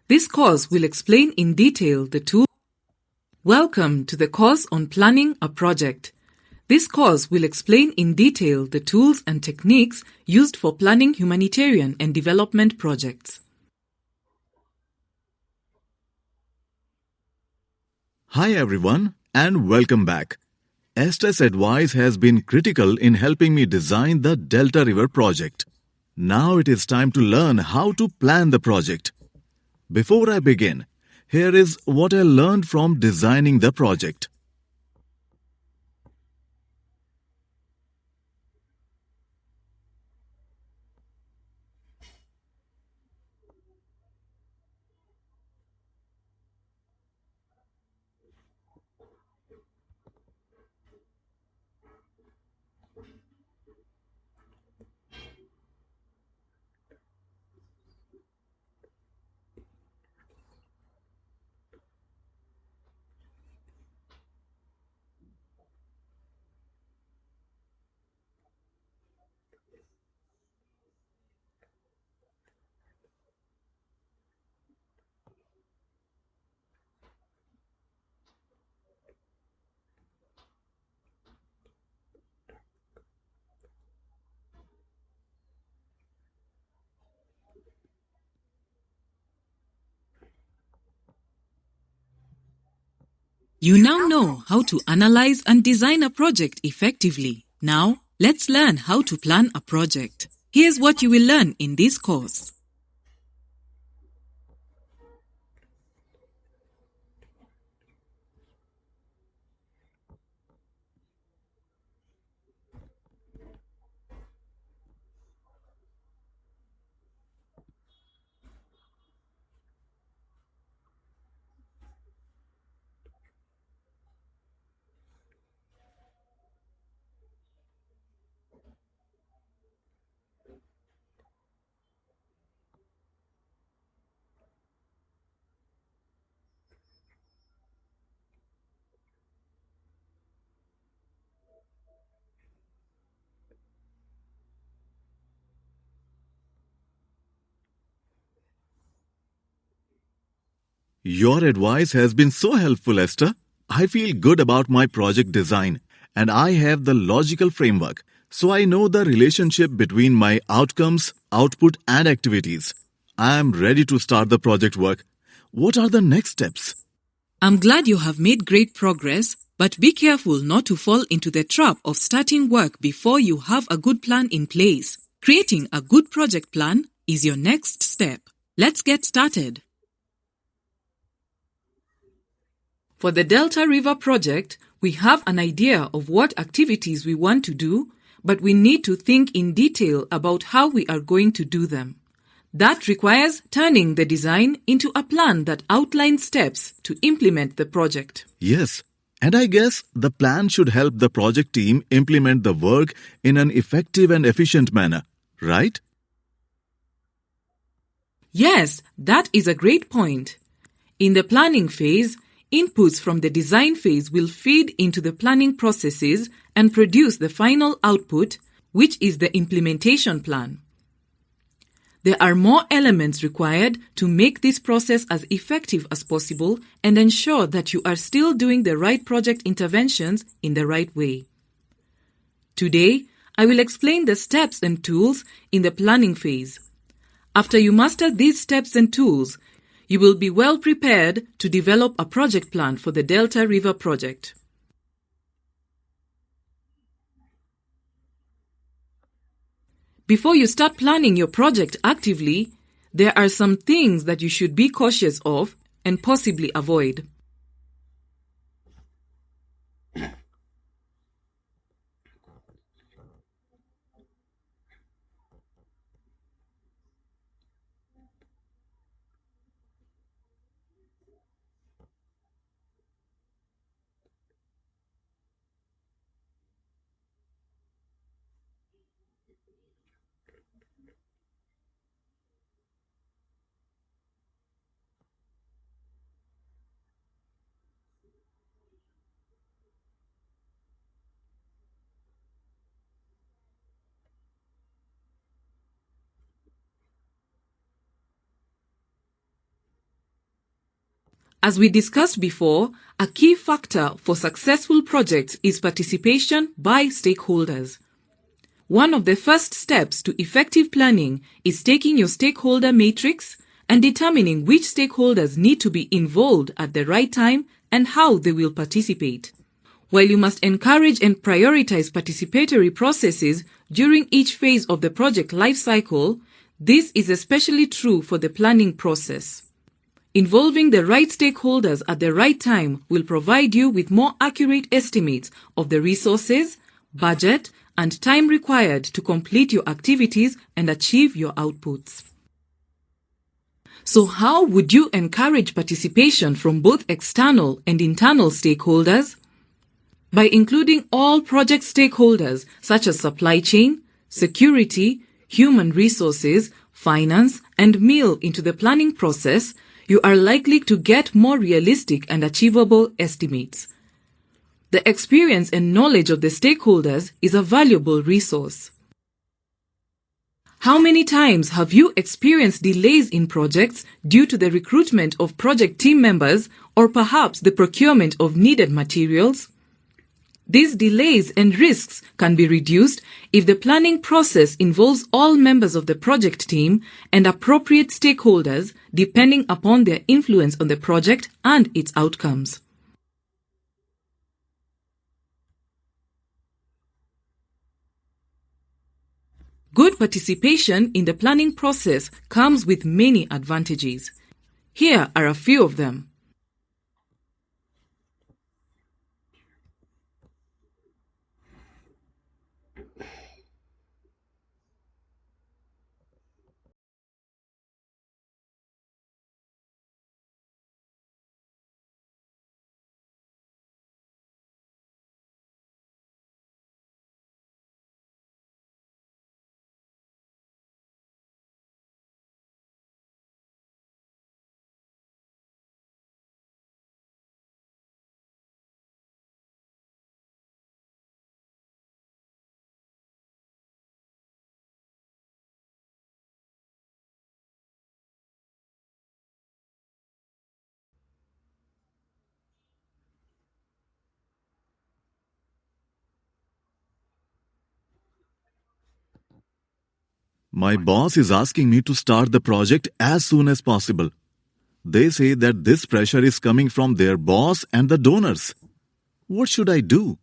This course will explain in detail the tool. Welcome to the course on planning a project. This course will explain in detail the tools and techniques used for planning humanitarian and development projects. Hi everyone and welcome back. Estes advice has been critical in helping me design the Delta River project. Now it is time to learn how to plan the project. Before I begin, here is what I learned from designing the project. You now know how to analyze and design a project effectively. Now, let's learn how to plan a project. Here's what you will learn in this course. Your advice has been so helpful, Esther. I feel good about my project design and I have the logical framework, so I know the relationship between my outcomes, output and activities. I am ready to start the project work. What are the next steps? I'm glad you have made great progress, but be careful not to fall into the trap of starting work before you have a good plan in place. Creating a good project plan is your next step. Let's get started. For the Delta River project, we have an idea of what activities we want to do, but we need to think in detail about how we are going to do them. That requires turning the design into a plan that outlines steps to implement the project. Yes, and I guess the plan should help the project team implement the work in an effective and efficient manner, right? Yes, that is a great point. In the planning phase, inputs from the design phase will feed into the planning processes and produce the final output, which is the implementation plan. There are more elements required to make this process as effective as possible and ensure that you are still doing the right project interventions in the right way. Today, I will explain the steps and tools in the planning phase. After you master these steps and tools, you will be well prepared to develop a project plan for the Delta River project. Before you start planning your project actively, there are some things that you should be cautious of and possibly avoid. As we discussed before, a key factor for successful projects is participation by stakeholders. One of the first steps to effective planning is taking your stakeholder matrix and determining which stakeholders need to be involved at the right time and how they will participate. While you must encourage and prioritize participatory processes during each phase of the project lifecycle, this is especially true for the planning process. Involving the right stakeholders at the right time will provide you with more accurate estimates of the resources, budget, and time required to complete your activities and achieve your outputs. So how would you encourage participation from both external and internal stakeholders? By including all project stakeholders such as supply chain, security, human resources, finance, and meal into the planning process, you are likely to get more realistic and achievable estimates. The experience and knowledge of the stakeholders is a valuable resource. How many times have you experienced delays in projects due to the recruitment of project team members or perhaps the procurement of needed materials? These delays and risks can be reduced if the planning process involves all members of the project team and appropriate stakeholders depending upon their influence on the project and its outcomes. Good participation in the planning process comes with many advantages. Here are a few of them. My boss is asking me to start the project as soon as possible. They say that this pressure is coming from their boss and the donors. What should I do?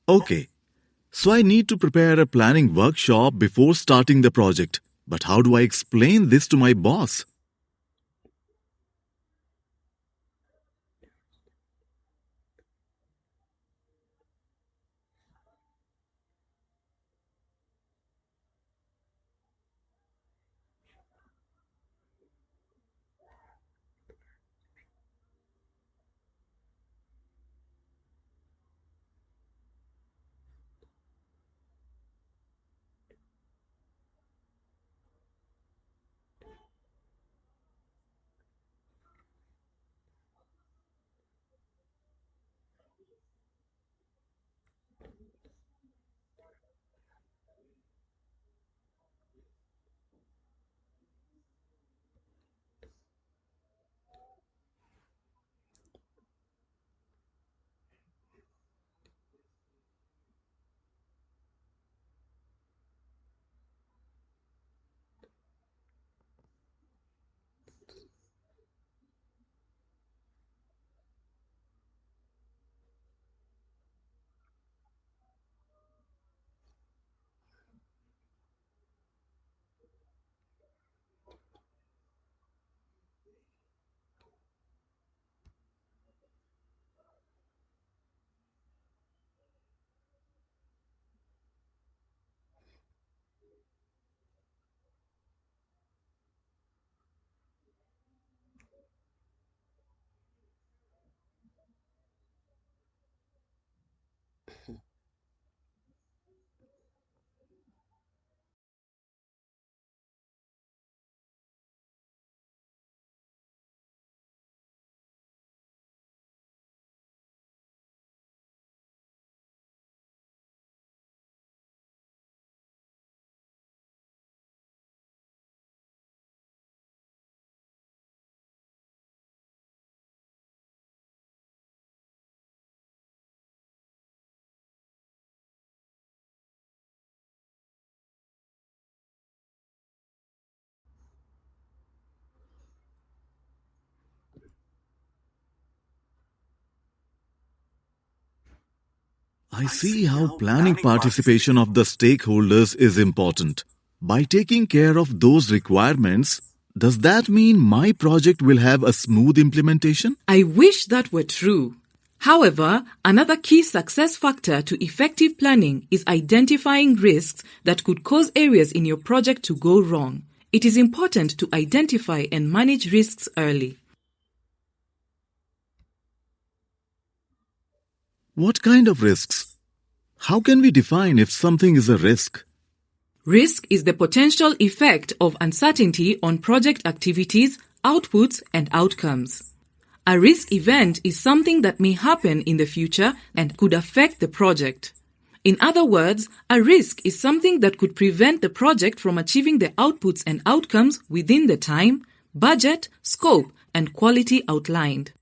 Okay, so I need to prepare a planning workshop before starting the project. But how do I explain this to my boss? I see how planning participation of the stakeholders is important. By taking care of those requirements, does that mean my project will have a smooth implementation? I wish that were true. However, another key success factor to effective planning is identifying risks that could cause areas in your project to go wrong. It is important to identify and manage risks early. What kind of risks? How can we define if something is a risk? Risk is the potential effect of uncertainty on project activities, outputs, and outcomes. A risk event is something that may happen in the future and could affect the project. In other words, a risk is something that could prevent the project from achieving the outputs and outcomes within the time, budget, scope, and quality outlined.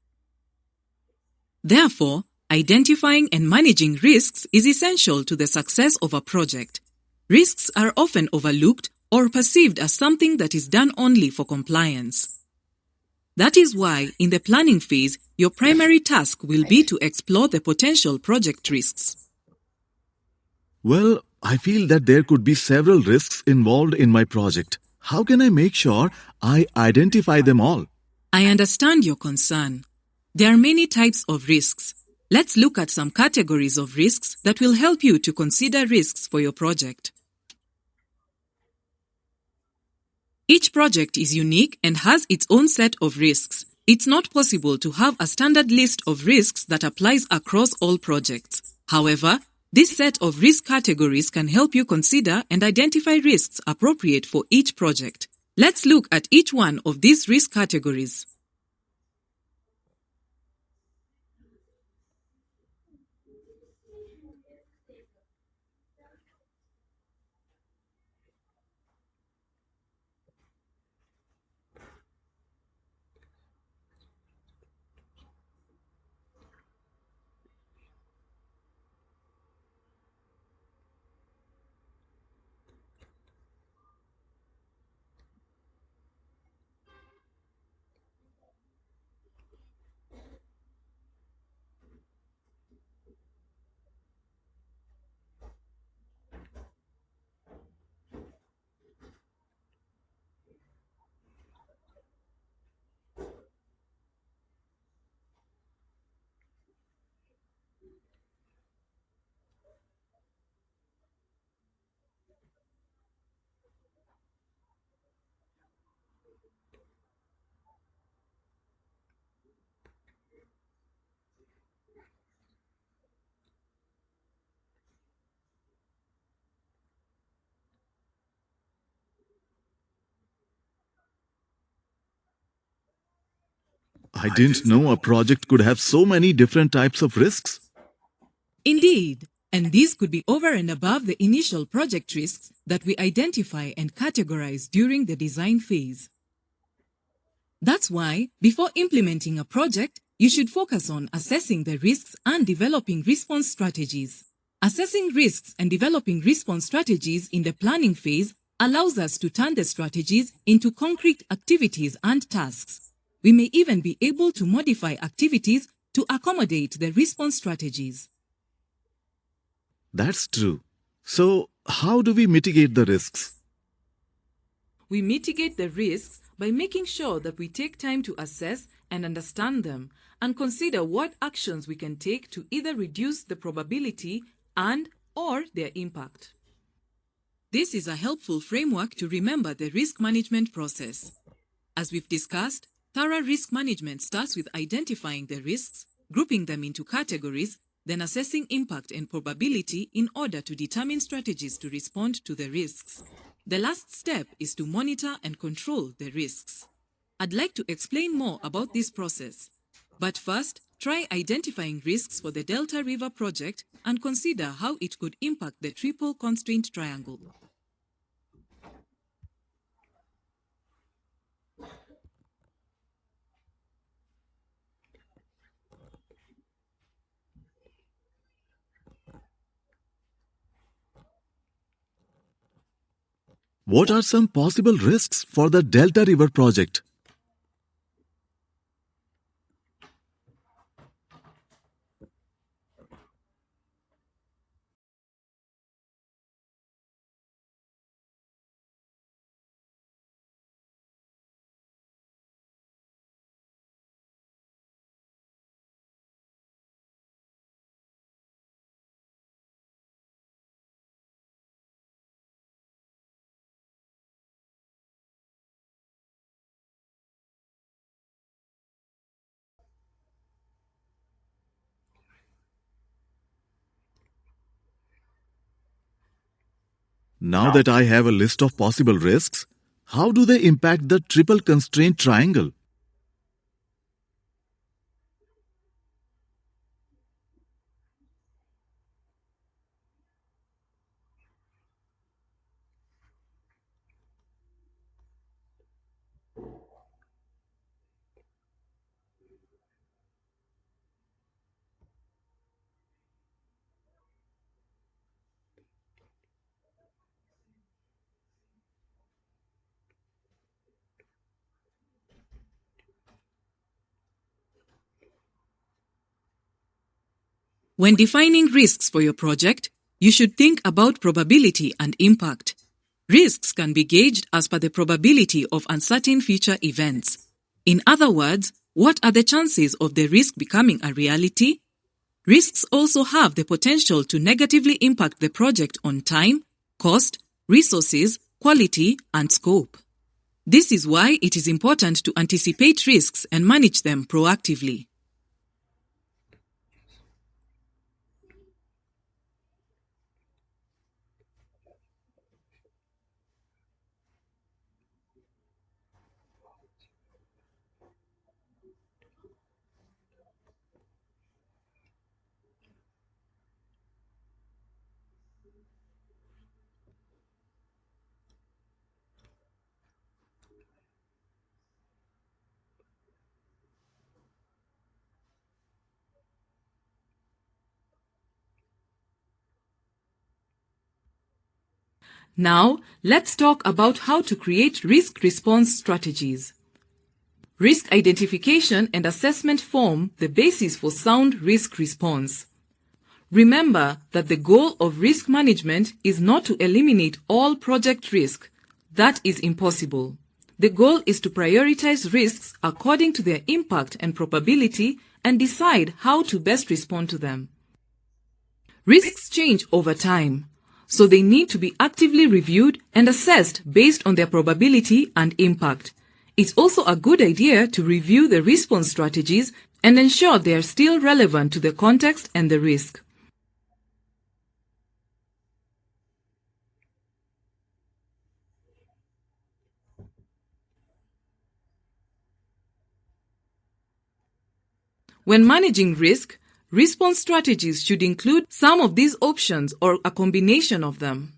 Therefore, identifying and managing risks is essential to the success of a project. Risks are often overlooked or perceived as something that is done only for compliance. That is why, in the planning phase, your primary task will be to explore the potential project risks. Well, I feel that there could be several risks involved in my project. How can I make sure I identify them all? I understand your concern. There are many types of risks. Let's look at some categories of risks that will help you to consider risks for your project. Each project is unique and has its own set of risks. It's not possible to have a standard list of risks that applies across all projects. However, this set of risk categories can help you consider and identify risks appropriate for each project. Let's look at each one of these risk categories. I didn't know a project could have so many different types of risks. Indeed, and these could be over and above the initial project risks that we identify and categorize during the design phase. That's why, before implementing a project, you should focus on assessing the risks and developing response strategies. Assessing risks and developing response strategies in the planning phase allows us to turn the strategies into concrete activities and tasks. We may even be able to modify activities to accommodate the response strategies. That's true. So, how do we mitigate the risks? We mitigate the risks by making sure that we take time to assess and understand them and consider what actions we can take to either reduce the probability and/or their impact. This is a helpful framework to remember the risk management process. As we've discussed, thorough risk management starts with identifying the risks, grouping them into categories, then assessing impact and probability in order to determine strategies to respond to the risks. The last step is to monitor and control the risks. I'd like to explain more about this process. But first, try identifying risks for the Delta River project and consider how it could impact the triple constraint triangle. What are some possible risks for the Delta River project? Now that I have a list of possible risks, how do they impact the triple constraint triangle? When defining risks for your project, you should think about probability and impact. Risks can be gauged as per the probability of uncertain future events. In other words, what are the chances of the risk becoming a reality? Risks also have the potential to negatively impact the project on time, cost, resources, quality, and scope. This is why it is important to anticipate risks and manage them proactively. Now, let's talk about how to create risk response strategies. Risk identification and assessment form the basis for sound risk response. Remember that the goal of risk management is not to eliminate all project risk. That is impossible. The goal is to prioritize risks according to their impact and probability and decide how to best respond to them. Risks change over time, so they need to be actively reviewed and assessed based on their probability and impact. It's also a good idea to review the response strategies and ensure they are still relevant to the context and the risk. When managing risk, response strategies should include some of these options or a combination of them.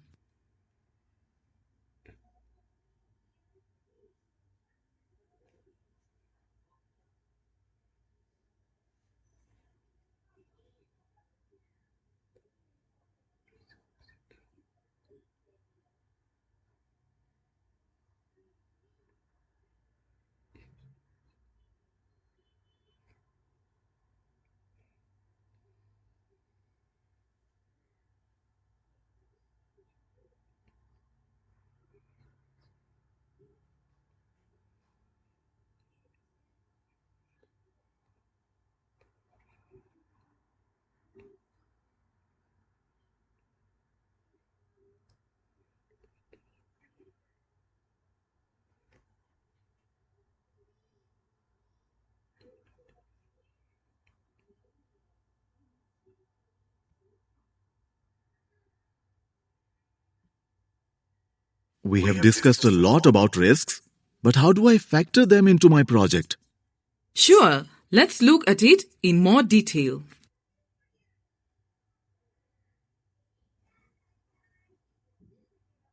We have discussed a lot about risks, but how do I factor them into my project? Sure, let's look at it in more detail.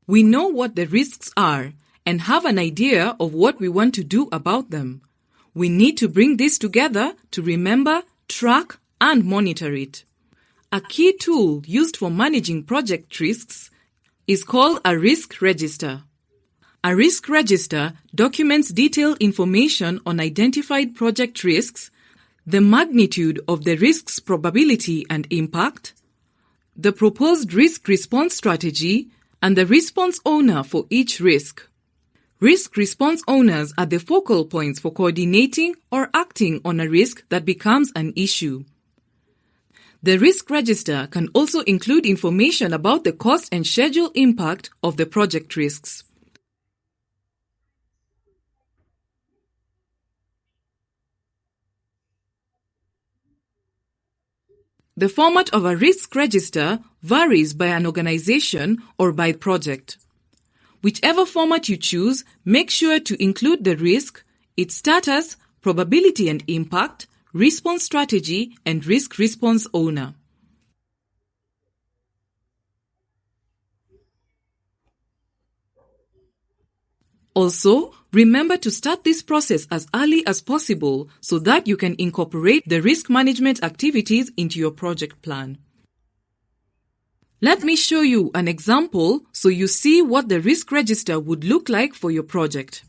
We know what the risks are and have an idea of what we want to do about them. We need to bring this together to remember, track, and monitor it. A key tool used for managing project risks is called a risk register. A risk register documents detailed information on identified project risks, the magnitude of the risk's probability and impact, the proposed risk response strategy, and the response owner for each risk. Risk response owners are the focal points for coordinating or acting on a risk that becomes an issue. The risk register can also include information about the cost and schedule impact of the project risks. The format of a risk register varies by an organization or by project. Whichever format you choose, make sure to include the risk, its status, probability and impact, response strategy, and risk response owner. Also, remember to start this process as early as possible so that you can incorporate the risk management activities into your project plan. Let me show you an example so you see what the risk register would look like for your project.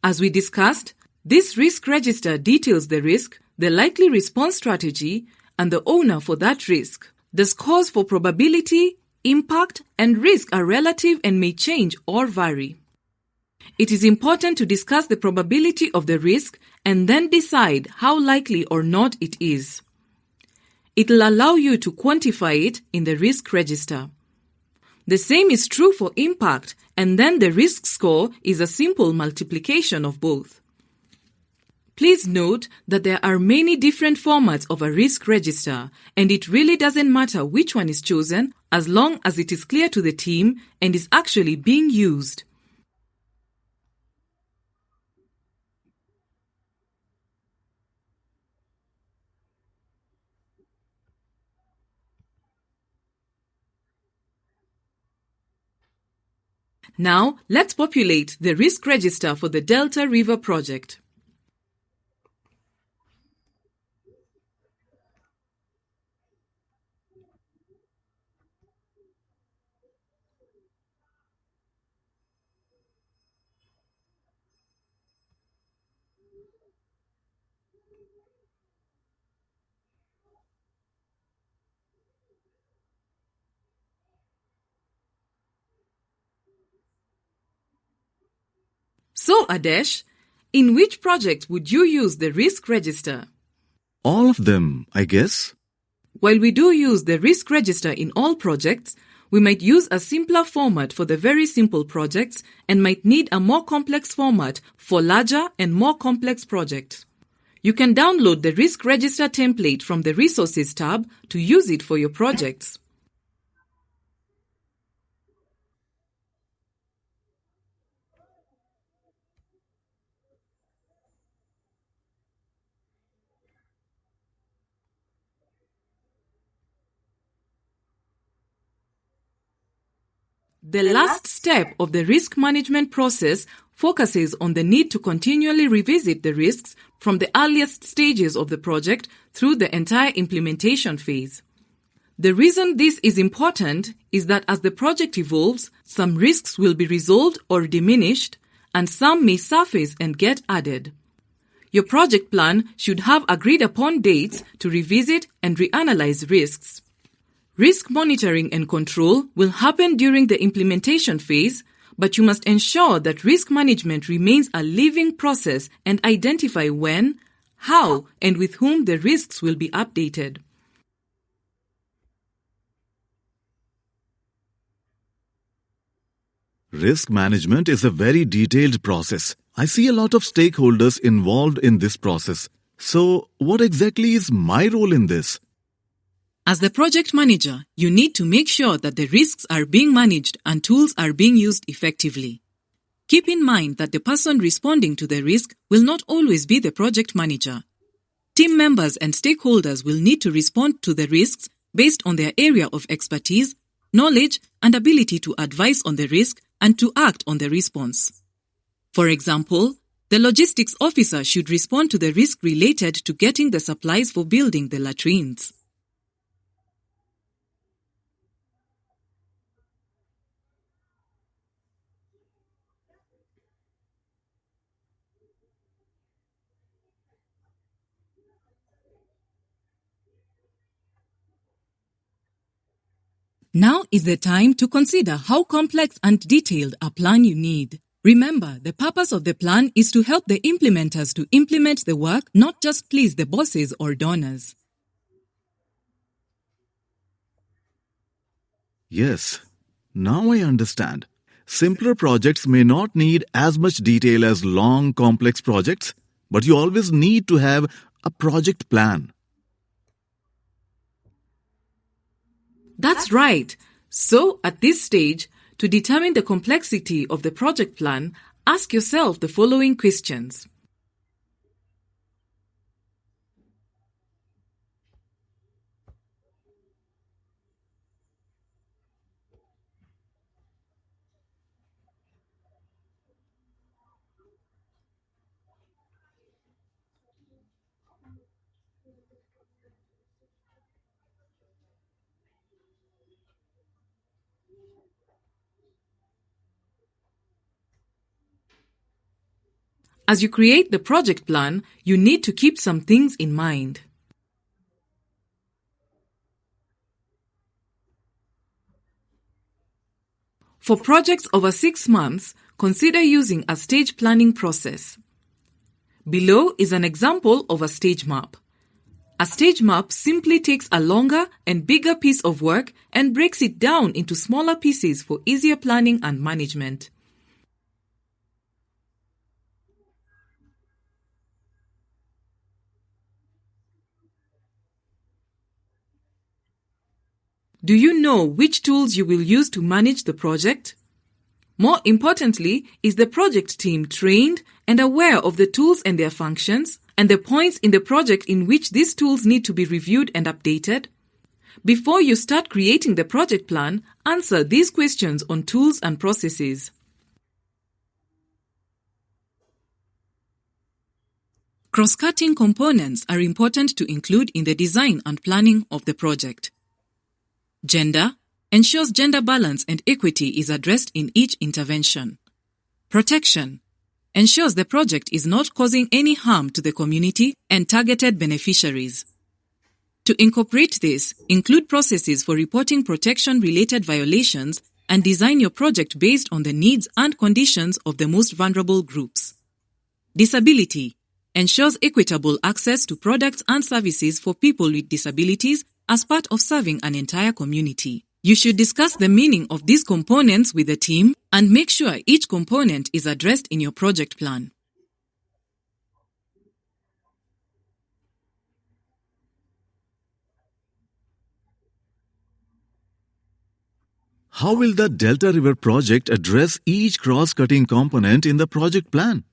As we discussed, this risk register details the risk, the likely response strategy, and the owner for that risk. The scores for probability, impact, and risk are relative and may change or vary. It is important to discuss the probability of the risk and then decide how likely or not it is. It will allow you to quantify it in the risk register. The same is true for impact, and then the risk score is a simple multiplication of both. Please note that there are many different formats of a risk register, and it really doesn't matter which one is chosen as long as it is clear to the team and is actually being used. Now, let's populate the risk register for the Delta River project. So, Adesh, in which project would you use the risk register? All of them, I guess. While we do use the risk register in all projects, we might use a simpler format for the very simple projects and might need a more complex format for larger and more complex projects. You can download the risk register template from the Resources tab to use it for your projects. The last step of the risk management process focuses on the need to continually revisit the risks from the earliest stages of the project through the entire implementation phase. The reason this is important is that as the project evolves, some risks will be resolved or diminished, and some may surface and get added. Your project plan should have agreed upon dates to revisit and reanalyze risks. Risk monitoring and control will happen during the implementation phase, but you must ensure that risk management remains a living process and identify when, how, and with whom the risks will be updated. Risk management is a very detailed process. I see a lot of stakeholders involved in this process. So, what exactly is my role in this? As the project manager, you need to make sure that the risks are being managed and tools are being used effectively. Keep in mind that the person responding to the risk will not always be the project manager. Team members and stakeholders will need to respond to the risks based on their area of expertise, knowledge, and ability to advise on the risk and to act on the response. For example, the logistics officer should respond to the risk related to getting the supplies for building the latrines. Now is the time to consider how complex and detailed a plan you need. Remember, the purpose of the plan is to help the implementers to implement the work, not just please the bosses or donors. Yes, now I understand. Simpler projects may not need as much detail as long, complex projects, but you always need to have a project plan. That's right. So, at this stage, to determine the complexity of the project plan, ask yourself the following questions. As you create the project plan, you need to keep some things in mind. For projects over 6 months, consider using a stage planning process. Below is an example of a stage map. A stage map simply takes a longer and bigger piece of work and breaks it down into smaller pieces for easier planning and management. Do you know which tools you will use to manage the project? More importantly, is the project team trained and aware of the tools and their functions, and the points in the project in which these tools need to be reviewed and updated? Before you start creating the project plan, answer these questions on tools and processes. Cross-cutting components are important to include in the design and planning of the project. Gender ensures gender balance and equity is addressed in each intervention. Protection ensures the project is not causing any harm to the community and targeted beneficiaries. To incorporate this, include processes for reporting protection-related violations and design your project based on the needs and conditions of the most vulnerable groups. Disability ensures equitable access to products and services for people with disabilities as part of serving an entire community. You should discuss the meaning of these components with the team and make sure each component is addressed in your project plan. How will the Delta River project address each cross-cutting component in the project plan?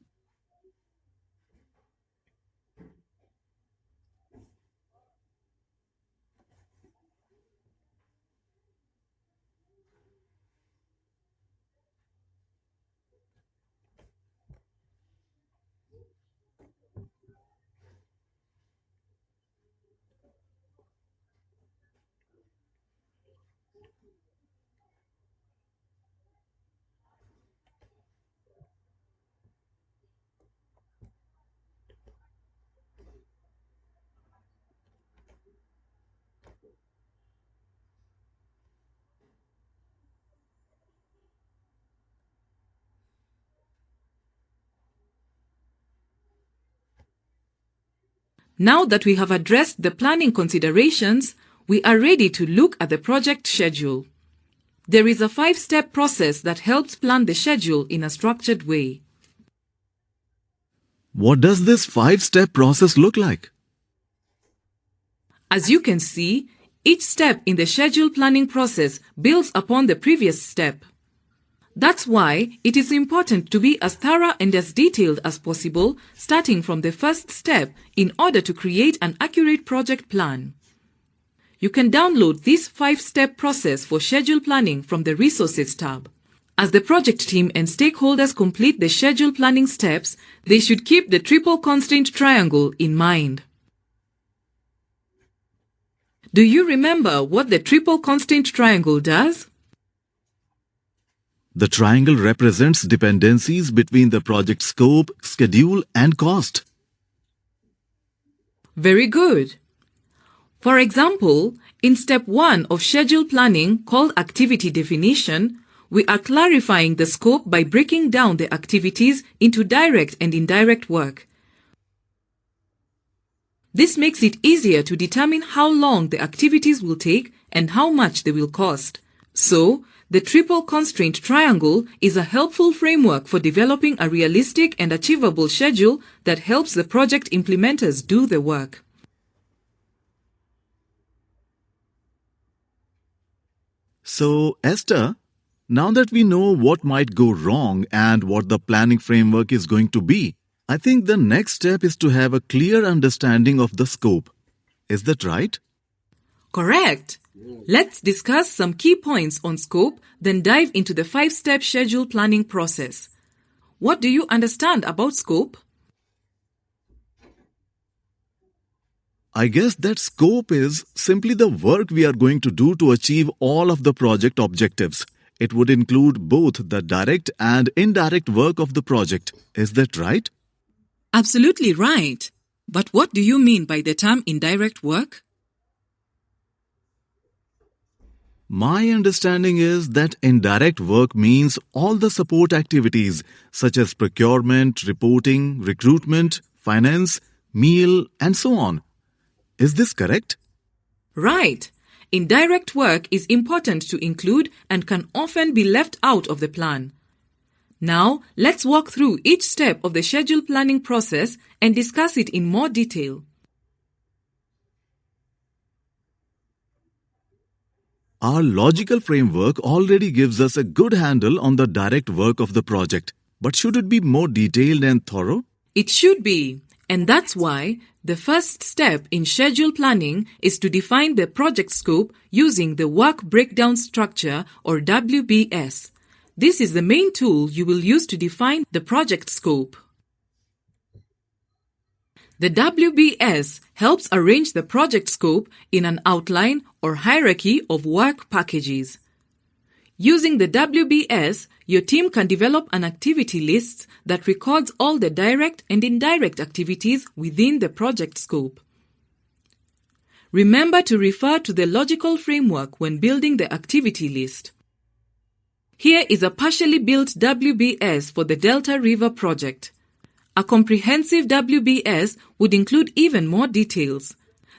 Now that we have addressed the planning considerations, we are ready to look at the project schedule. There is a 5-step process that helps plan the schedule in a structured way. What does this 5-step process look like? As you can see, each step in the schedule planning process builds upon the previous step. That's why it is important to be as thorough and as detailed as possible, starting from the first step in order to create an accurate project plan. You can download this 5-step process for schedule planning from the Resources tab. As the project team and stakeholders complete the schedule planning steps, they should keep the triple constraint triangle in mind. Do you remember what the triple constraint triangle does? The triangle represents dependencies between the project scope, schedule, and cost. Very good. For example, in step 1 of schedule planning called activity definition, we are clarifying the scope by breaking down the activities into direct and indirect work. This makes it easier to determine how long the activities will take and how much they will cost. So, The triple constraint triangle is a helpful framework for developing a realistic and achievable schedule that helps the project implementers do the work. So, Esther, now that we know what might go wrong and what the planning framework is going to be, I think the next step is to have a clear understanding of the scope. Is that right? Correct. Let's discuss some key points on scope, then dive into the 5-step schedule planning process. What do you understand about scope? I guess that scope is simply the work we are going to do to achieve all of the project objectives. It would include both the direct and indirect work of the project. Is that right? Absolutely right. But what do you mean by the term indirect work? My understanding is that indirect work means all the support activities such as procurement, reporting, recruitment, finance, meal, and so on. Is this correct? Right. Indirect work is important to include and can often be left out of the plan. Now, let's walk through each step of the schedule planning process and discuss it in more detail. Our logical framework already gives us a good handle on the direct work of the project. But should it be more detailed and thorough? It should be, and that's why the first step in schedule planning is to define the project scope using the Work Breakdown Structure or WBS. This is the main tool you will use to define the project scope. The WBS helps arrange the project scope in an outline or hierarchy of work packages. Using the WBS, your team can develop an activity list that records all the direct and indirect activities within the project scope. Remember to refer to the logical framework when building the activity list. Here is a partially built WBS for the Delta River project. A comprehensive WBS would include even more details.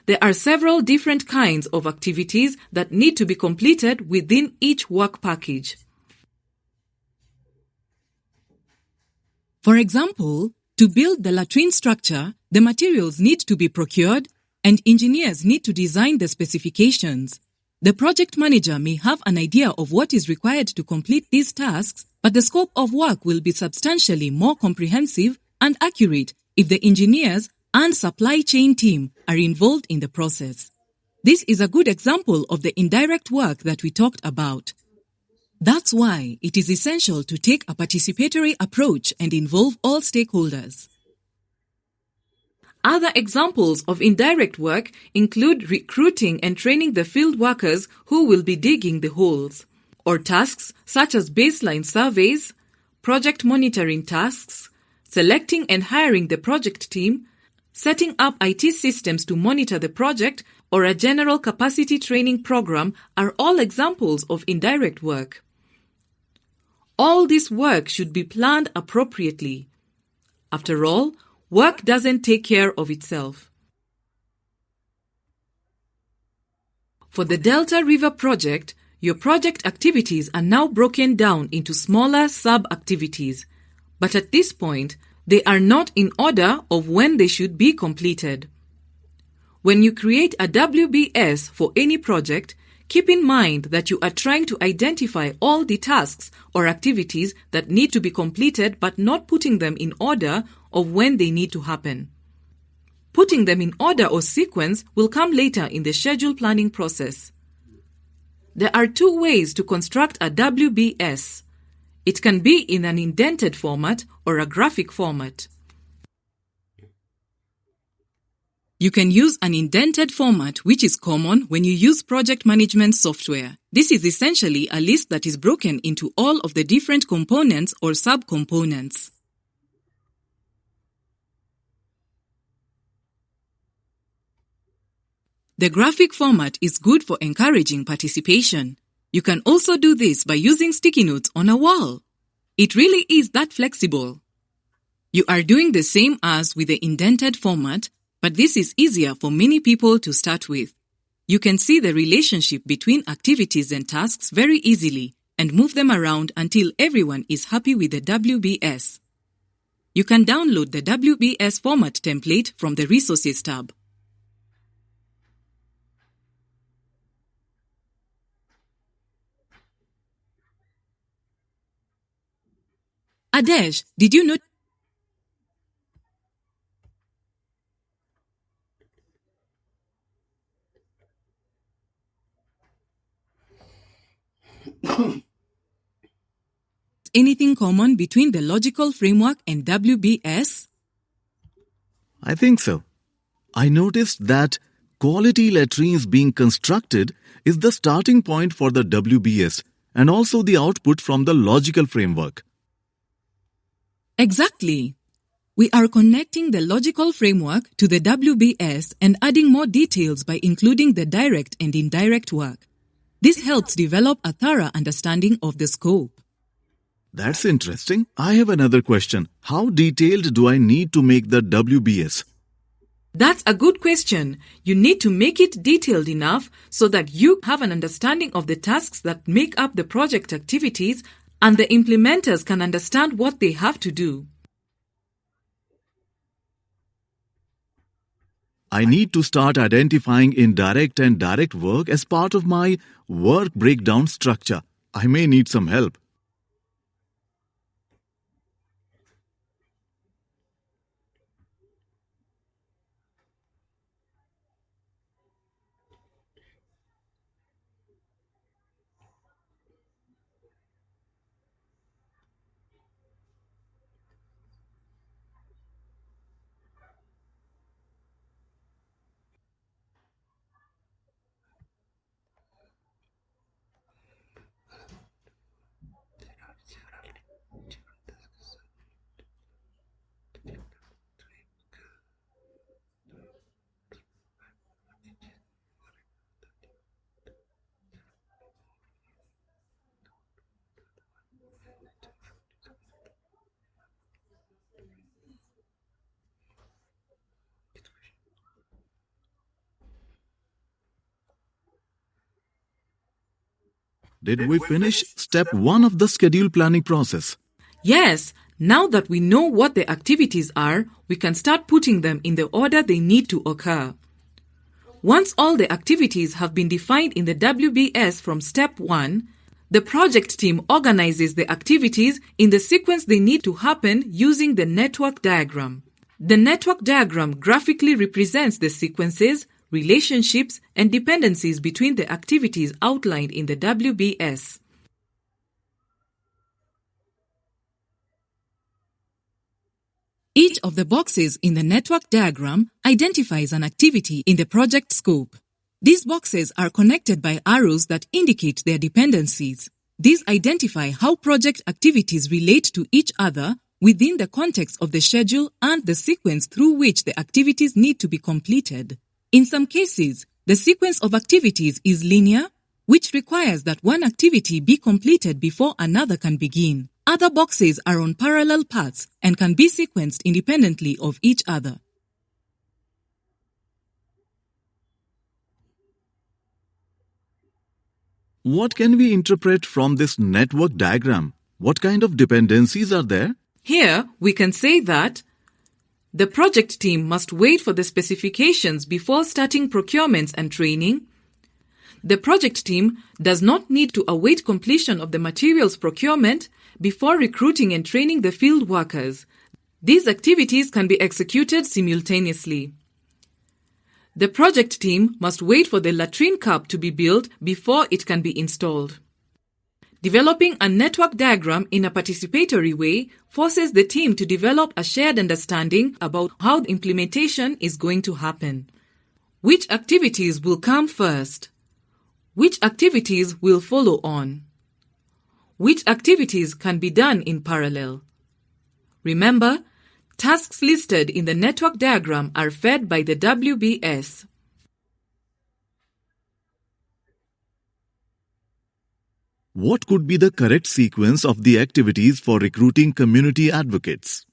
There are several different kinds of activities that need to be completed within each work package. For example, to build the latrine structure, the materials need to be procured and engineers need to design the specifications. The project manager may have an idea of what is required to complete these tasks, but the scope of work will be substantially more comprehensive and accurate if the engineers and supply chain team are involved in the process. This is a good example of the indirect work that we talked about. That's why it is essential to take a participatory approach and involve all stakeholders. Other examples of indirect work include recruiting and training the field workers who will be digging the holes, or tasks such as baseline surveys, project monitoring tasks, selecting and hiring the project team, setting up IT systems to monitor the project, or a general capacity training program are all examples of indirect work. All this work should be planned appropriately. After all, work doesn't take care of itself. For the Delta River project, your project activities are now broken down into smaller sub-activities, but at this point, they are not in order of when they should be completed. When you create a WBS for any project, keep in mind that you are trying to identify all the tasks or activities that need to be completed but not putting them in order of when they need to happen. Putting them in order or sequence will come later in the schedule planning process. There are two ways to construct a WBS. It can be in an indented format or a graphic format. You can use an indented format, which is common when you use project management software. This is essentially a list that is broken into all of the different components or sub-components. The graphic format is good for encouraging participation. You can also do this by using sticky notes on a wall. It really is that flexible. You are doing the same as with the indented format, but this is easier for many people to start with. You can see the relationship between activities and tasks very easily, and move them around until everyone is happy with the WBS. You can download the WBS format template from the Resources tab. Adesh, did you notice anything common between the logical framework and WBS? I think so. I noticed that quality latrines being constructed is the starting point for the WBS and also the output from the logical framework. Exactly. We are connecting the logical framework to the WBS and adding more details by including the direct and indirect work. This helps develop a thorough understanding of the scope. That's interesting. I have another question. How detailed do I need to make the WBS? That's a good question. You need to make it detailed enough so that you have an understanding of the tasks that make up the project activities and the implementers can understand what they have to do. I need to start identifying indirect and direct work as part of my work breakdown structure. I may need some help. Did we finish step 1 of the schedule planning process? Yes, now that we know what the activities are, we can start putting them in the order they need to occur. Once all the activities have been defined in the WBS from step 1, the project team organizes the activities in the sequence they need to happen using the network diagram. The network diagram graphically represents the sequences, relationships, and dependencies between the activities outlined in the WBS. Each of the boxes in the network diagram identifies an activity in the project scope. These boxes are connected by arrows that indicate their dependencies. These identify how project activities relate to each other within the context of the schedule and the sequence through which the activities need to be completed. In some cases, the sequence of activities is linear, which requires that one activity be completed before another can begin. Other boxes are on parallel paths and can be sequenced independently of each other. What can we interpret from this network diagram? What kind of dependencies are there? Here, we can say that the project team must wait for the specifications before starting procurements and training. The project team does not need to await completion of the materials procurement before recruiting and training the field workers. These activities can be executed simultaneously. The project team must wait for the latrine cup to be built before it can be installed. Developing a network diagram in a participatory way forces the team to develop a shared understanding about how the implementation is going to happen. Which activities will come first? Which activities will follow on? Which activities can be done in parallel? Remember, tasks listed in the network diagram are fed by the WBS. What could be the correct sequence of the activities for recruiting community advocates?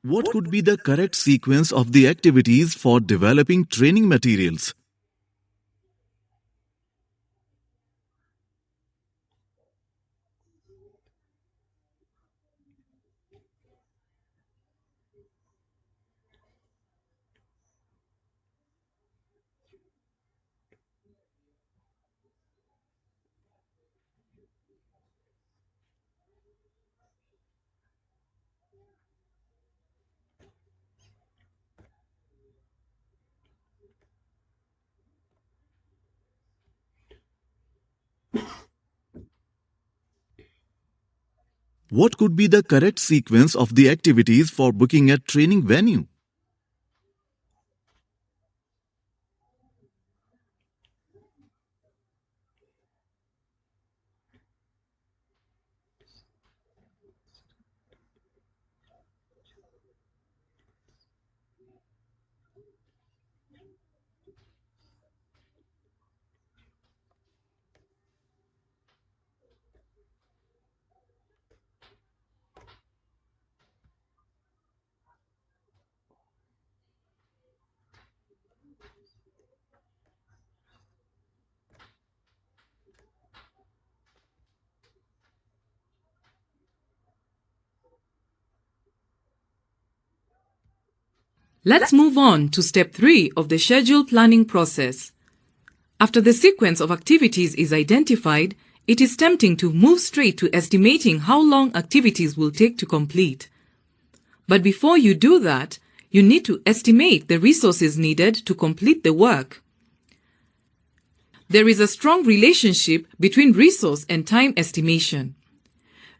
What could be the correct sequence of the activities for developing training materials? What could be the correct sequence of the activities for booking a training venue? Let's move on to step 3 of the schedule planning process. After the sequence of activities is identified, it is tempting to move straight to estimating how long activities will take to complete. But before you do that, you need to estimate the resources needed to complete the work. There is a strong relationship between resource and time estimation.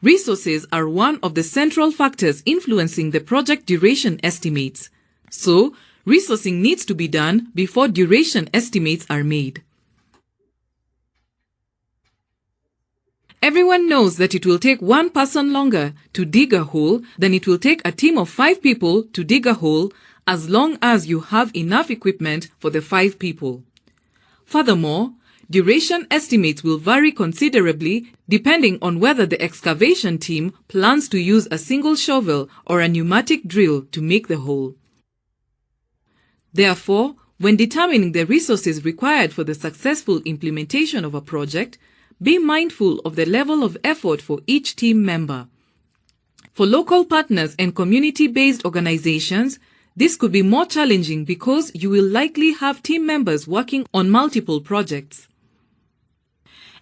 Resources are one of the central factors influencing the project duration estimates. So, resourcing needs to be done before duration estimates are made. Everyone knows that it will take one person longer to dig a hole than it will take a team of 5 people to dig a hole, as long as you have enough equipment for the 5 people. Furthermore, duration estimates will vary considerably depending on whether the excavation team plans to use a single shovel or a pneumatic drill to make the hole. Therefore, when determining the resources required for the successful implementation of a project, be mindful of the level of effort for each team member. For local partners and community-based organizations, this could be more challenging because you will likely have team members working on multiple projects.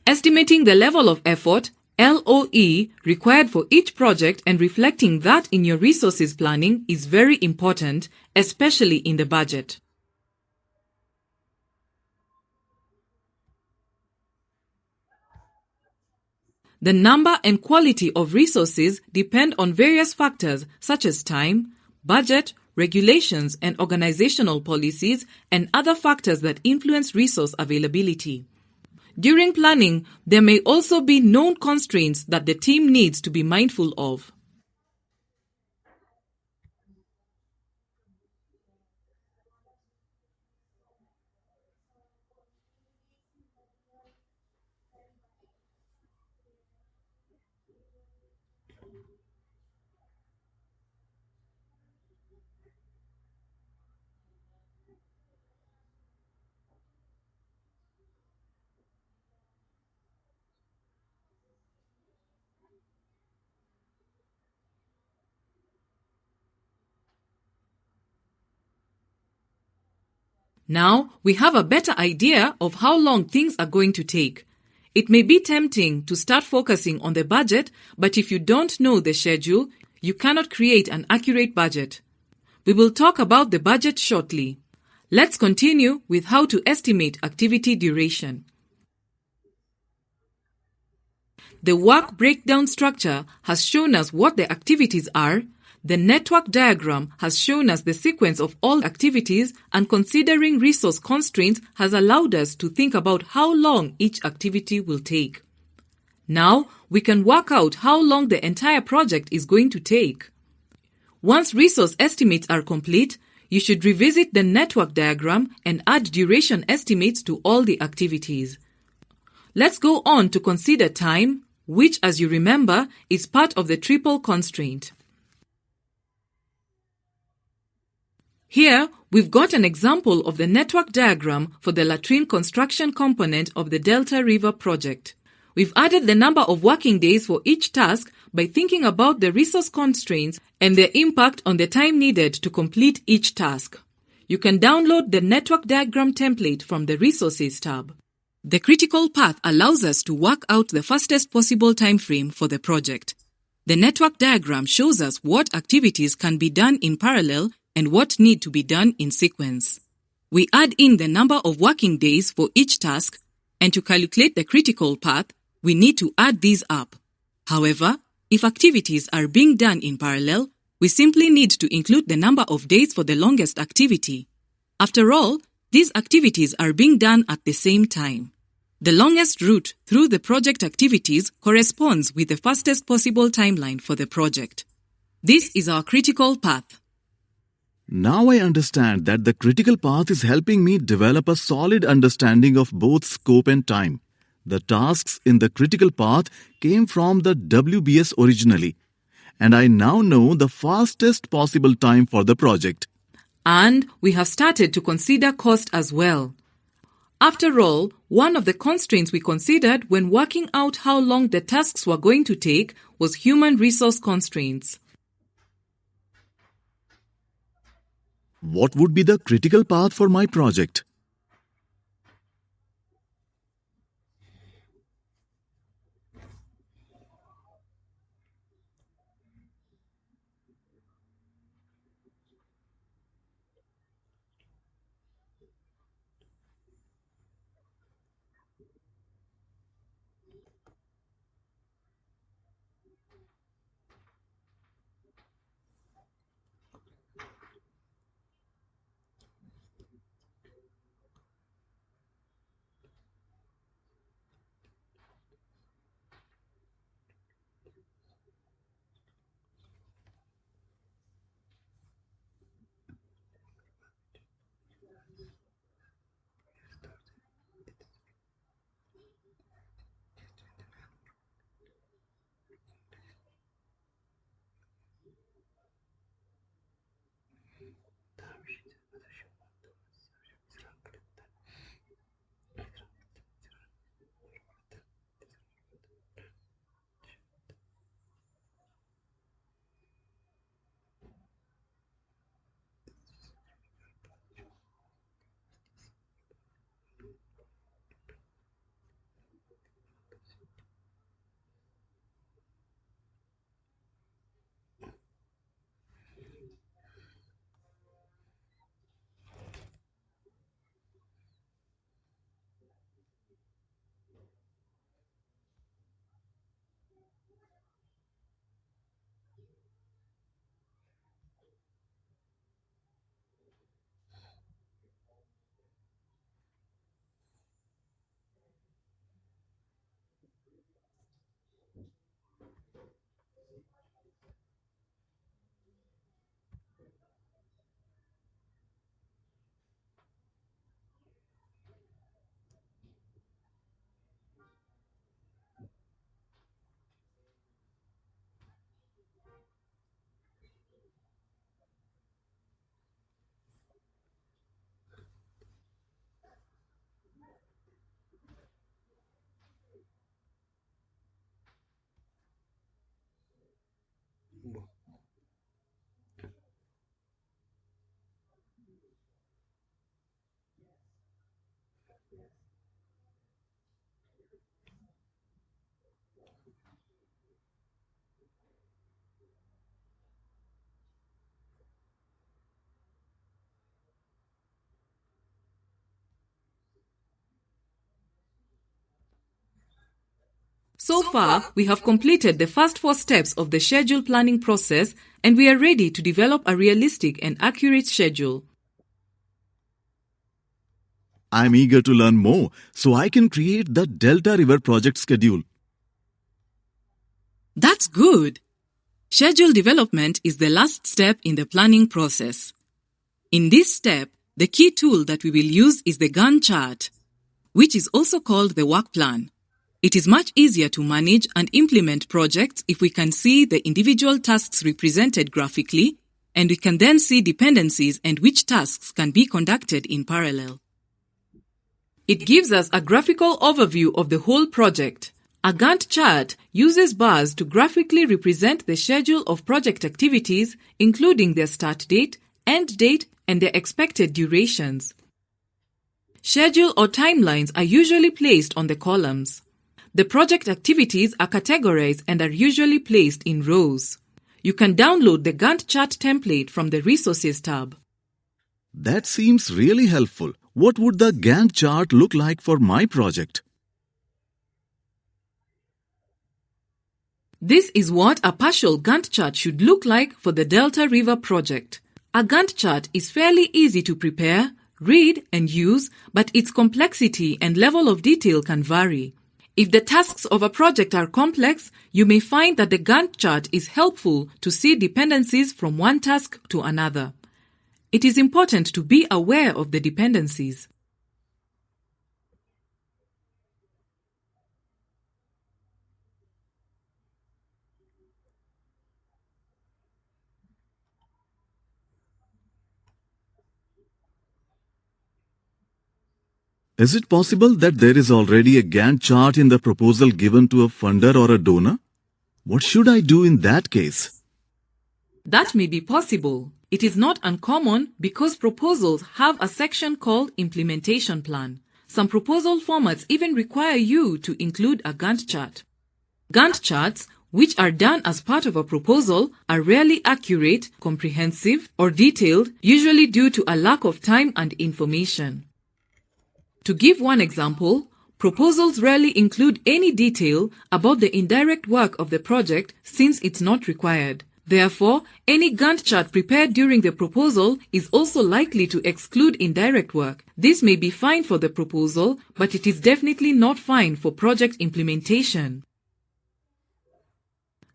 Estimating the level of effort, LOE, required for each project and reflecting that in your resources planning is very important, especially in the budget. The number and quality of resources depend on various factors such as time, budget, regulations and organizational policies, and other factors that influence resource availability. During planning, there may also be known constraints that the team needs to be mindful of. Now, we have a better idea of how long things are going to take. It may be tempting to start focusing on the budget, but if you don't know the schedule, you cannot create an accurate budget. We will talk about the budget shortly. Let's continue with how to estimate activity duration. The work breakdown structure has shown us what the activities are. The network diagram has shown us the sequence of all activities, and considering resource constraints has allowed us to think about how long each activity will take. Now, we can work out how long the entire project is going to take. Once resource estimates are complete, you should revisit the network diagram and add duration estimates to all the activities. Let's go on to consider time, which, as you remember, is part of the triple constraint. Here, we've got an example of the network diagram for the latrine construction component of the Delta River project. We've added the number of working days for each task by thinking about the resource constraints and their impact on the time needed to complete each task. You can download the network diagram template from the Resources tab. The critical path allows us to work out the fastest possible time frame for the project. The network diagram shows us what activities can be done in parallel and what need to be done in sequence. We add in the number of working days for each task, and to calculate the critical path, we need to add these up. However, if activities are being done in parallel, we simply need to include the number of days for the longest activity. After all, these activities are being done at the same time. The longest route through the project activities corresponds with the fastest possible timeline for the project. This is our critical path. Now I understand that the critical path is helping me develop a solid understanding of both scope and time. The tasks in the critical path came from the WBS originally, and I now know the fastest possible time for the project. And we have started to consider cost as well. After all, one of the constraints we considered when working out how long the tasks were going to take was human resource constraints. What would be the critical path for my project? So far, we have completed the first 4 steps of the schedule planning process, and we are ready to develop a realistic and accurate schedule. I'm eager to learn more so I can create the Delta River project schedule. That's good. Schedule development is the last step in the planning process. In this step, the key tool that we will use is the Gantt chart, which is also called the work plan. It is much easier to manage and implement projects if we can see the individual tasks represented graphically, and we can then see dependencies and which tasks can be conducted in parallel. It gives us a graphical overview of the whole project. A Gantt chart uses bars to graphically represent the schedule of project activities, including their start date, end date, and their expected durations. Schedule or timelines are usually placed on the columns. The project activities are categorized and are usually placed in rows. You can download the Gantt chart template from the Resources tab. That seems really helpful. What would the Gantt chart look like for my project? This is what a partial Gantt chart should look like for the Delta River project. A Gantt chart is fairly easy to prepare, read, and use, but its complexity and level of detail can vary. If the tasks of a project are complex, you may find that the Gantt chart is helpful to see dependencies from one task to another. It is important to be aware of the dependencies. Is it possible that there is already a Gantt chart in the proposal given to a funder or a donor? What should I do in that case? That may be possible. It is not uncommon because proposals have a section called Implementation Plan. Some proposal formats even require you to include a Gantt chart. Gantt charts, which are done as part of a proposal, are rarely accurate, comprehensive, or detailed, usually due to a lack of time and information. To give one example, proposals rarely include any detail about the indirect work of the project since it's not required. Therefore, any Gantt chart prepared during the proposal is also likely to exclude indirect work. This may be fine for the proposal, but it is definitely not fine for project implementation.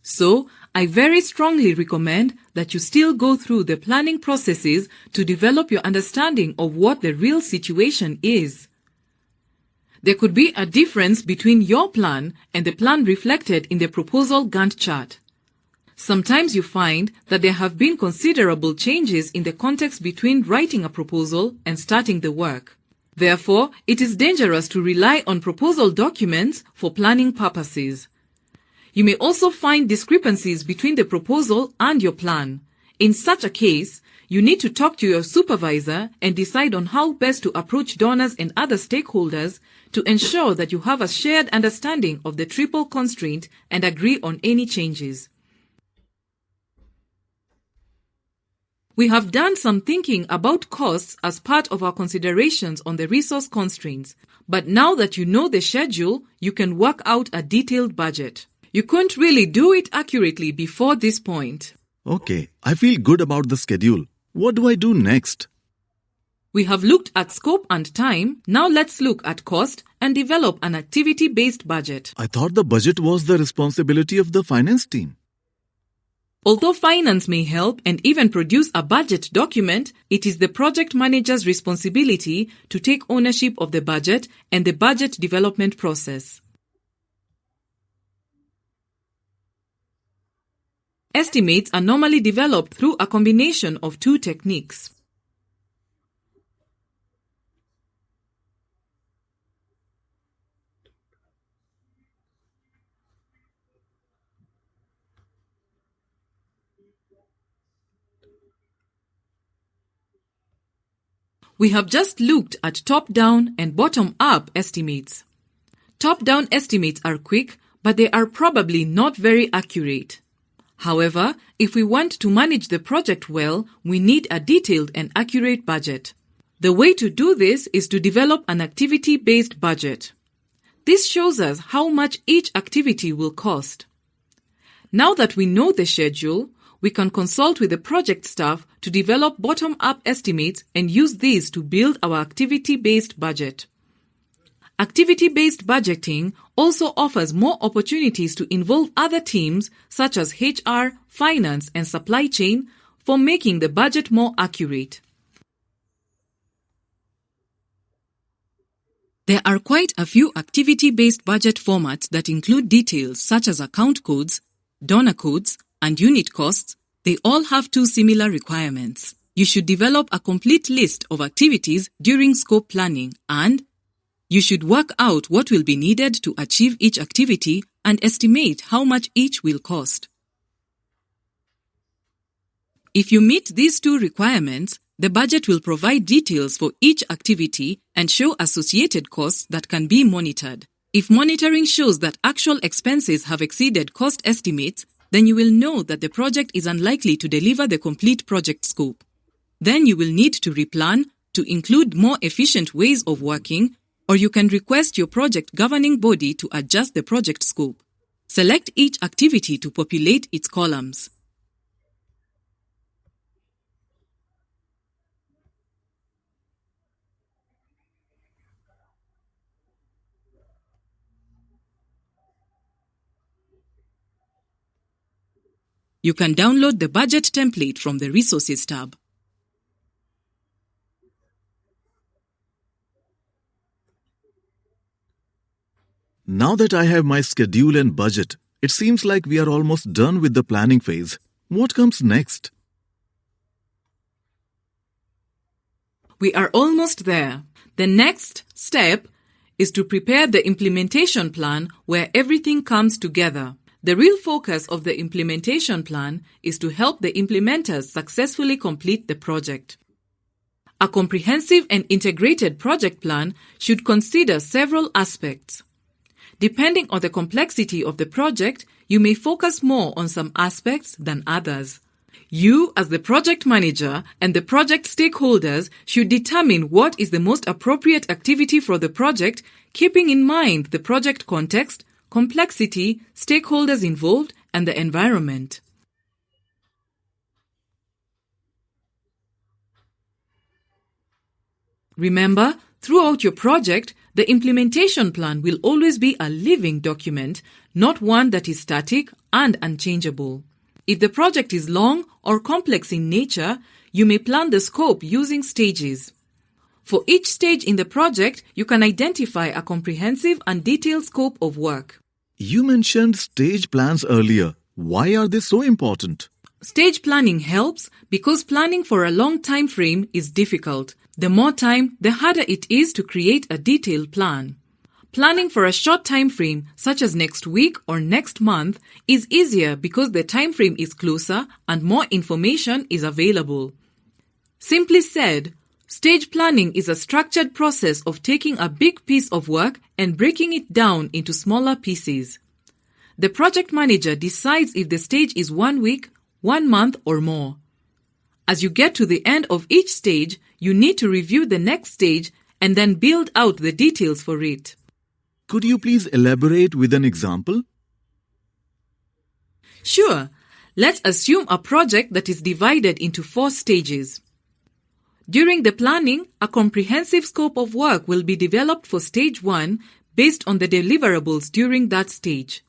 So, I very strongly recommend that you still go through the planning processes to develop your understanding of what the real situation is. There could be a difference between your plan and the plan reflected in the proposal Gantt chart. Sometimes you find that there have been considerable changes in the context between writing a proposal and starting the work. Therefore, it is dangerous to rely on proposal documents for planning purposes. You may also find discrepancies between the proposal and your plan. In such a case, you need to talk to your supervisor and decide on how best to approach donors and other stakeholders to ensure that you have a shared understanding of the triple constraint and agree on any changes. We have done some thinking about costs as part of our considerations on the resource constraints, but now that you know the schedule, you can work out a detailed budget. You couldn't really do it accurately before this point. Okay, I feel good about the schedule. What do I do next? We have looked at scope and time. Now let's look at cost and develop an activity-based budget. I thought the budget was the responsibility of the finance team. Although finance may help and even produce a budget document, it is the project manager's responsibility to take ownership of the budget and the budget development process. Estimates are normally developed through a combination of two techniques. We have just looked at top-down and bottom-up estimates. Top-down estimates are quick, but they are probably not very accurate. However, if we want to manage the project well, we need a detailed and accurate budget. The way to do this is to develop an activity-based budget. This shows us how much each activity will cost. Now that we know the schedule, we can consult with the project staff to develop bottom-up estimates and use these to build our activity-based budget. Activity-based budgeting also offers more opportunities to involve other teams such as HR, finance, and supply chain for making the budget more accurate. There are quite a few activity-based budget formats that include details such as account codes, donor codes, and unit costs, They all have two similar requirements. You should develop a complete list of activities during scope planning, and you should work out what will be needed to achieve each activity and estimate how much each will cost. If you meet these two requirements, the budget will provide details for each activity and show associated costs that can be monitored. If monitoring shows that actual expenses have exceeded cost estimates, then you will know that the project is unlikely to deliver the complete project scope. Then you will need to replan to include more efficient ways of working, or you can request your project governing body to adjust the project scope. Select each activity to populate its columns. You can download the budget template from the Resources tab. Now that I have my schedule and budget, it seems like we are almost done with the planning phase. What comes next? We are almost there. The next step is to prepare the implementation plan where everything comes together. The real focus of the implementation plan is to help the implementers successfully complete the project. A comprehensive and integrated project plan should consider several aspects. Depending on the complexity of the project, you may focus more on some aspects than others. You, as the project manager and the project stakeholders, should determine what is the most appropriate activity for the project, keeping in mind the project context, complexity, stakeholders involved, and the environment. Remember, throughout your project, the implementation plan will always be a living document, not one that is static and unchangeable. If the project is long or complex in nature, you may plan the scope using stages. For each stage in the project, you can identify a comprehensive and detailed scope of work. You mentioned stage plans earlier. Why are they so important? Stage planning helps because planning for a long time frame is difficult. The more time, the harder it is to create a detailed plan. Planning for a short time frame, such as next week or next month, is easier because the time frame is closer and more information is available. Simply said, stage planning is a structured process of taking a big piece of work and breaking it down into smaller pieces. The project manager decides if the stage is 1 week, 1 month, or more. As you get to the end of each stage, you need to review the next stage and then build out the details for it. Could you please elaborate with an example? Sure. Let's assume a project that is divided into 4 stages. During the planning, a comprehensive scope of work will be developed for stage 1 based on the deliverables during that stage.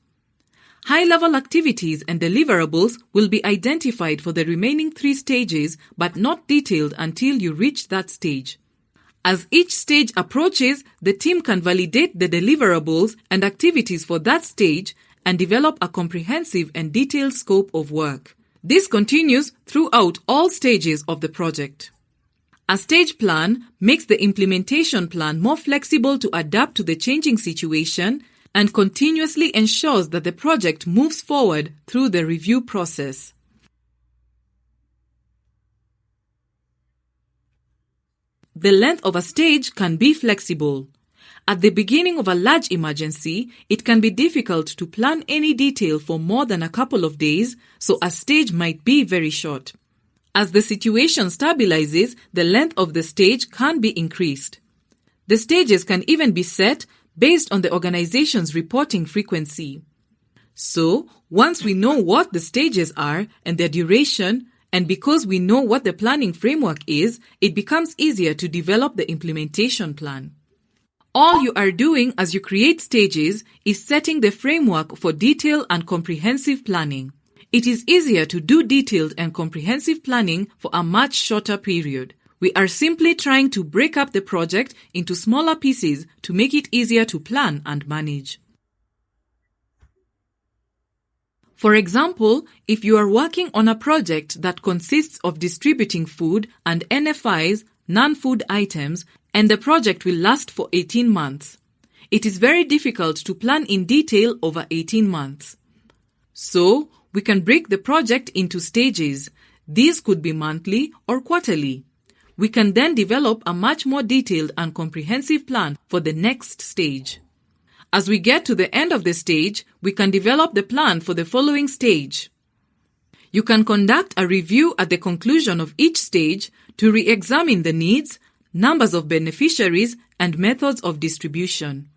High-level activities and deliverables will be identified for the remaining 3 stages but not detailed until you reach that stage. As each stage approaches, the team can validate the deliverables and activities for that stage and develop a comprehensive and detailed scope of work. This continues throughout all stages of the project. A stage plan makes the implementation plan more flexible to adapt to the changing situation and continuously ensures that the project moves forward through the review process. The length of a stage can be flexible. At the beginning of a large emergency, it can be difficult to plan any detail for more than a couple of days, so a stage might be very short. As the situation stabilizes, the length of the stage can be increased. The stages can even be set based on the organization's reporting frequency. So, once we know what the stages are and their duration, and because we know what the planning framework is, it becomes easier to develop the implementation plan. All you are doing as you create stages is setting the framework for detailed and comprehensive planning. It is easier to do detailed and comprehensive planning for a much shorter period. We are simply trying to break up the project into smaller pieces to make it easier to plan and manage. For example, if you are working on a project that consists of distributing food and NFIs, non-food items, and the project will last for 18 months, it is very difficult to plan in detail over 18 months. So, we can break the project into stages. These could be monthly or quarterly. We can then develop a much more detailed and comprehensive plan for the next stage. As we get to the end of the stage, we can develop the plan for the following stage. You can conduct a review at the conclusion of each stage to re-examine the needs, numbers of beneficiaries, and methods of distribution.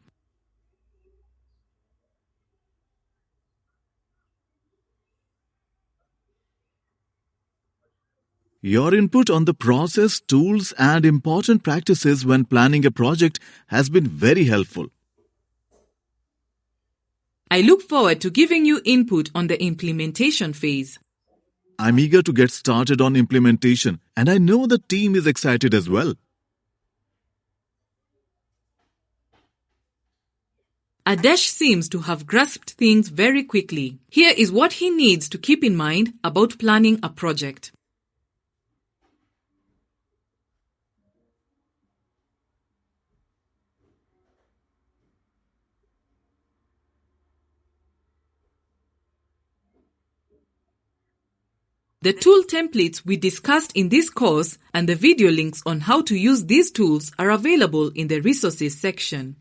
Your input on the process, tools, and important practices when planning a project has been very helpful. I look forward to giving you input on the implementation phase. I'm eager to get started on implementation, and I know the team is excited as well. Adesh seems to have grasped things very quickly. Here is what he needs to keep in mind about planning a project. The tool templates we discussed in this course and the video links on how to use these tools are available in the resources section.